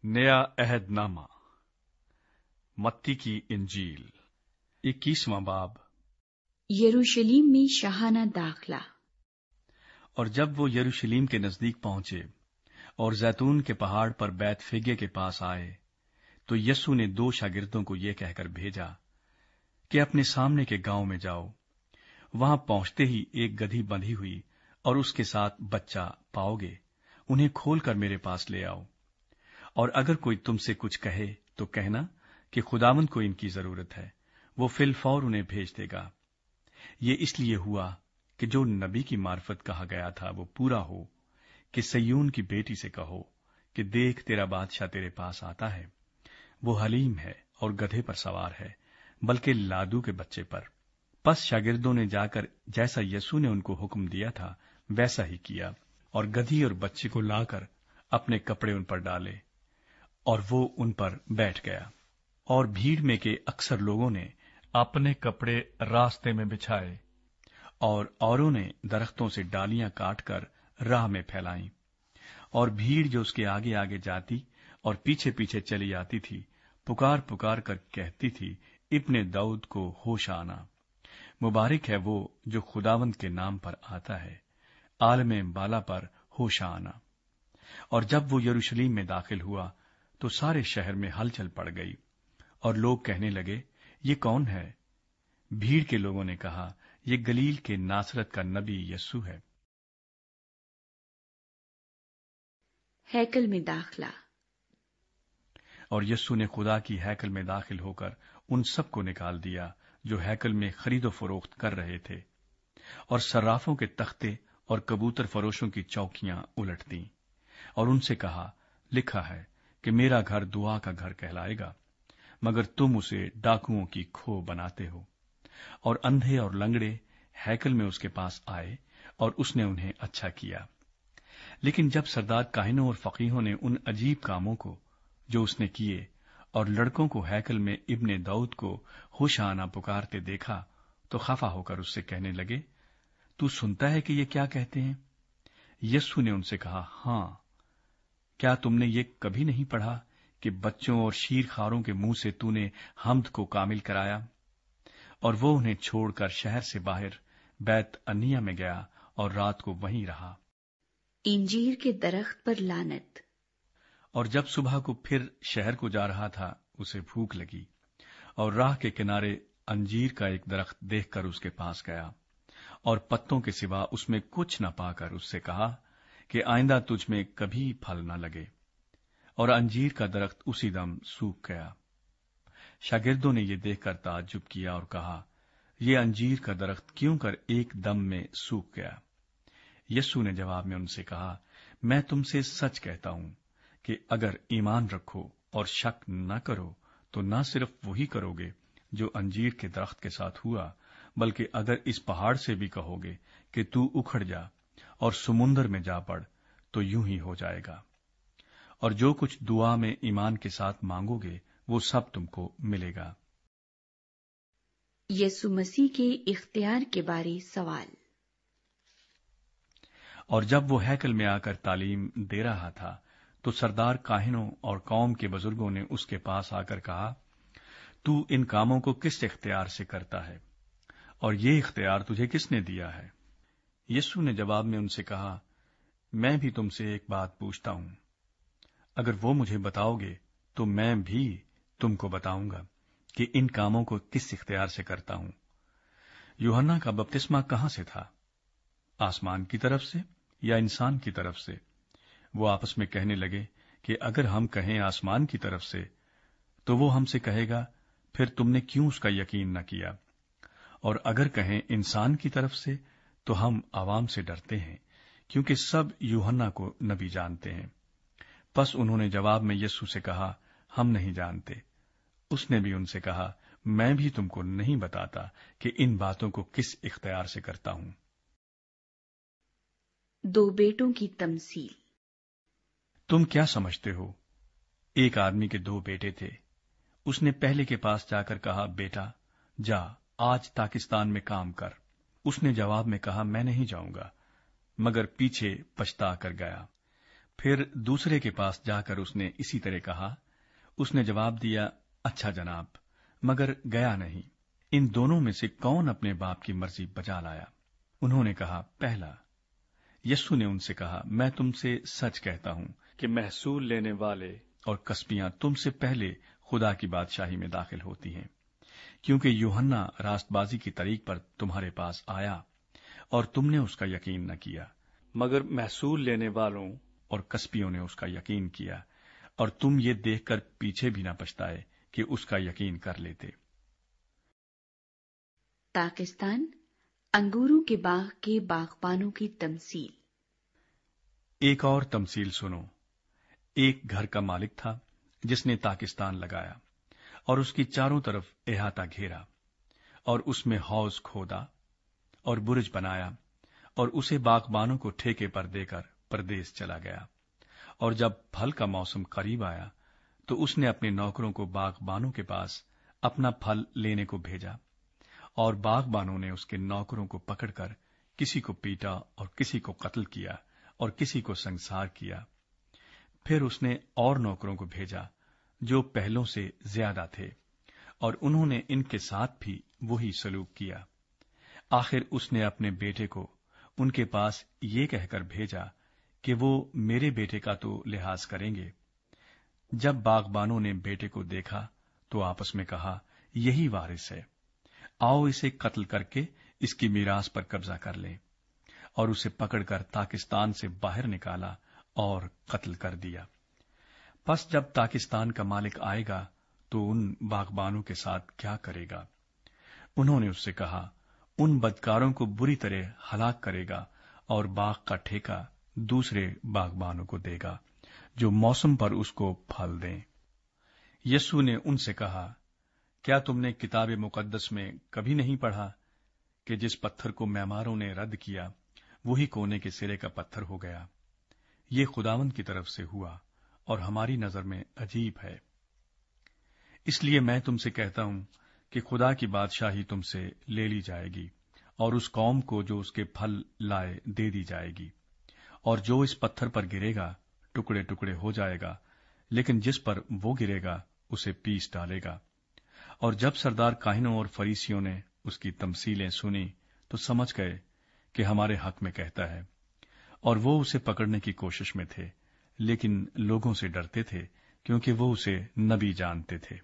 नया अहद नामा मत्ती की इंजील 21वां बाब। यरूशलेम में शाहाना दाखला। और जब वो यरूशलेम के नजदीक पहुंचे और जैतून के पहाड़ पर बैतफेगे के पास आए, तो यस्सु ने 2 शागिर्दों को ये कहकर भेजा कि अपने सामने के गांव में जाओ। वहां पहुंचते ही एक गधी बंधी हुई और उसके साथ बच्चा पाओगे, उन्हें खोलकर मेरे पास ले आओ। और अगर कोई तुमसे कुछ कहे तो कहना कि खुदावंद को इनकी जरूरत है, वो फिलफौर उन्हें भेज देगा। ये इसलिए हुआ कि जो नबी की मार्फत कहा गया था वो पूरा हो कि सय्यून की बेटी से कहो कि देख, तेरा बादशाह तेरे पास आता है, वो हलीम है और गधे पर सवार है, बल्कि लादू के बच्चे पर। पस शागिर्दों ने जाकर जैसा यीशु ने उनको हुक्म दिया था वैसा ही किया, और गधी और बच्चे को लाकर अपने कपड़े उन पर डाले, और वो उन पर बैठ गया। और भीड़ में के अक्सर लोगों ने अपने कपड़े रास्ते में बिछाए, और औरों ने दरख्तों से डालियां काटकर राह में फैलाईं। और भीड़ जो उसके आगे आगे जाती और पीछे पीछे चली आती थी, पुकार पुकार कर कहती थी, इब्ने दाऊद को होशाना, मुबारक है वो जो खुदावंद के नाम पर आता है, आलमे बाला पर होशाना। और जब वो यरूशलेम में दाखिल हुआ तो सारे शहर में हलचल पड़ गई, और लोग कहने लगे, ये कौन है? भीड़ के लोगों ने कहा, ये गलील के नासरत का नबी यस्सु है। हैकल में दाखला। और यस्सु ने खुदा की हैकल में दाखिल होकर उन सबको निकाल दिया जो हैकल में खरीदो फरोख्त कर रहे थे, और सर्राफों के तख्ते और कबूतर फरोशों की चौकियां उलट दी, और उनसे कहा, लिखा है कि मेरा घर दुआ का घर कहलाएगा, मगर तुम उसे डाकुओं की खो बनाते हो। और अंधे और लंगड़े हैकल में उसके पास आए, और उसने उन्हें अच्छा किया। लेकिन जब सरदार काहिनों और फकीहों ने उन अजीब कामों को जो उसने किए और लड़कों को हैकल में इब्ने दाऊद को होशाना पुकारते देखा, तो खफा होकर उससे कहने लगे, तू सुनता है कि ये क्या कहते हैं? यस्सु ने उनसे कहा, हां, क्या तुमने ये कभी नहीं पढ़ा कि बच्चों और शीरखारों के मुंह से तूने हम्द को कामिल कराया? और वो उन्हें छोड़कर शहर से बाहर बैत अनिया में गया और रात को वहीं रहा। इंजीर के दरख्त पर लानत। और जब सुबह को फिर शहर को जा रहा था, उसे भूख लगी, और राह के किनारे अंजीर का एक दरख्त देखकर उसके पास गया, और पत्तों के सिवा उसमें कुछ न पाकर उससे कहा कि आइंदा तुझ में कभी फल न लगे। और अंजीर का दरख्त उसी दम सूख गया। शागिर्दों ने यह देखकर ताज्जुब किया और कहा, यह अंजीर का दरख्त क्यों कर एक दम में सूख गया? यस्सु ने जवाब में उनसे कहा, मैं तुमसे सच कहता हूं कि अगर ईमान रखो और शक न करो तो न सिर्फ वही करोगे जो अंजीर के दरख्त के साथ हुआ, बल्कि अगर इस पहाड़ से भी कहोगे कि तू उखड़ जा और समुंदर में जा पड़, तो यूं ही हो जाएगा। और जो कुछ दुआ में ईमान के साथ मांगोगे वो सब तुमको मिलेगा। यीशु मसीह के इख्तियार के बारे सवाल। और जब वो हैकल में आकर तालीम दे रहा था, तो सरदार काहिनों और कौम के बुजुर्गों ने उसके पास आकर कहा, तू इन कामों को किस इख्तियार से करता है, और ये इख्तियार तुझे किसने दिया है? यीशु ने जवाब में उनसे कहा, मैं भी तुमसे एक बात पूछता हूं, अगर वो मुझे बताओगे तो मैं भी तुमको बताऊंगा कि इन कामों को किस इख्तियार से करता हूं। यूहन्ना का बपतिस्मा कहां से था? आसमान की तरफ से या इंसान की तरफ से? वो आपस में कहने लगे कि अगर हम कहें आसमान की तरफ से, तो वो हमसे कहेगा, फिर तुमने क्यों उसका यकीन न किया? और अगर कहें इंसान की तरफ से, तो हम आवाम से डरते हैं, क्योंकि सब यूहन्ना को नबी जानते हैं। बस उन्होंने जवाब में यीशु से कहा, हम नहीं जानते। उसने भी उनसे कहा, मैं भी तुमको नहीं बताता कि इन बातों को किस इख्तियार से करता हूं। 2 बेटों की तमसील। तुम क्या समझते हो? एक आदमी के 2 बेटे थे। उसने पहले के पास जाकर कहा, बेटा जा, आज ताकिस्तान में काम कर। उसने जवाब में कहा, मैं नहीं जाऊंगा, मगर पीछे पछता कर गया। फिर दूसरे के पास जाकर उसने इसी तरह कहा। उसने जवाब दिया, अच्छा जनाब, मगर गया नहीं। इन दोनों में से कौन अपने बाप की मर्जी बजा लाया? उन्होंने कहा, पहला। यस्सु ने उनसे कहा, मैं तुमसे सच कहता हूं कि महसूल लेने वाले और कसबियां तुमसे पहले खुदा की बादशाही में दाखिल होती हैं, क्योंकि यूहन्ना रास्तबाजी की तरीक पर तुम्हारे पास आया और तुमने उसका यकीन न किया, मगर महसूल लेने वालों और कसबियों ने उसका यकीन किया, और तुम ये देखकर पीछे भी न पछताए कि उसका यकीन कर लेते। पाकिस्तान अंगूरों के बाग के बागबानों की तमसील। एक और तमसील सुनो। एक घर का मालिक था जिसने ताकिस्तान लगाया और उसकी चारों तरफ अहाता घेरा और उसमें हौज खोदा और बुर्ज बनाया और उसे बागबानों को ठेके पर देकर परदेस चला गया। और जब फल का मौसम करीब आया तो उसने अपने नौकरों को बागबानों के पास अपना फल लेने को भेजा, और बागबानों ने उसके नौकरों को पकड़कर किसी को पीटा और किसी को कत्ल किया और किसी को संसार किया। फिर उसने और नौकरों को भेजा जो पहलों से ज्यादा थे, और उन्होंने इनके साथ भी वही सलूक किया। आखिर उसने अपने बेटे को उनके पास ये कहकर भेजा कि वो मेरे बेटे का तो लिहाज करेंगे। जब बागबानों ने बेटे को देखा तो आपस में कहा, यही वारिस है, आओ इसे कत्ल करके इसकी मीरास पर कब्जा कर लें। और उसे पकड़कर ताकिस्तान से बाहर निकाला और कत्ल कर दिया। बस जब ताकिस्तान का मालिक आएगा तो उन बागबानों के साथ क्या करेगा? उन्होंने उससे कहा, उन बदकारों को बुरी तरह हलाक करेगा और बाग का ठेका दूसरे बागबानों को देगा जो मौसम पर उसको फल दें। यस्सु ने उनसे कहा, क्या तुमने किताब मुकद्दस में कभी नहीं पढ़ा कि जिस पत्थर को मैमारों ने रद्द किया वही कोने के सिरे का पत्थर हो गया? ये खुदावंद की तरफ से हुआ और हमारी नजर में अजीब है। इसलिए मैं तुमसे कहता हूं कि खुदा की बादशाही तुमसे ले ली जाएगी और उस कौम को जो उसके फल लाए दे दी जाएगी। और जो इस पत्थर पर गिरेगा टुकड़े टुकड़े हो जाएगा, लेकिन जिस पर वो गिरेगा उसे पीस डालेगा। और जब सरदार काहिनों और फरीसियों ने उसकी तमसीलें सुनी तो समझ गए कि हमारे हक में कहता है, और वो उसे पकड़ने की कोशिश में थे, लेकिन लोगों से डरते थे क्योंकि वो उसे नबी जानते थे।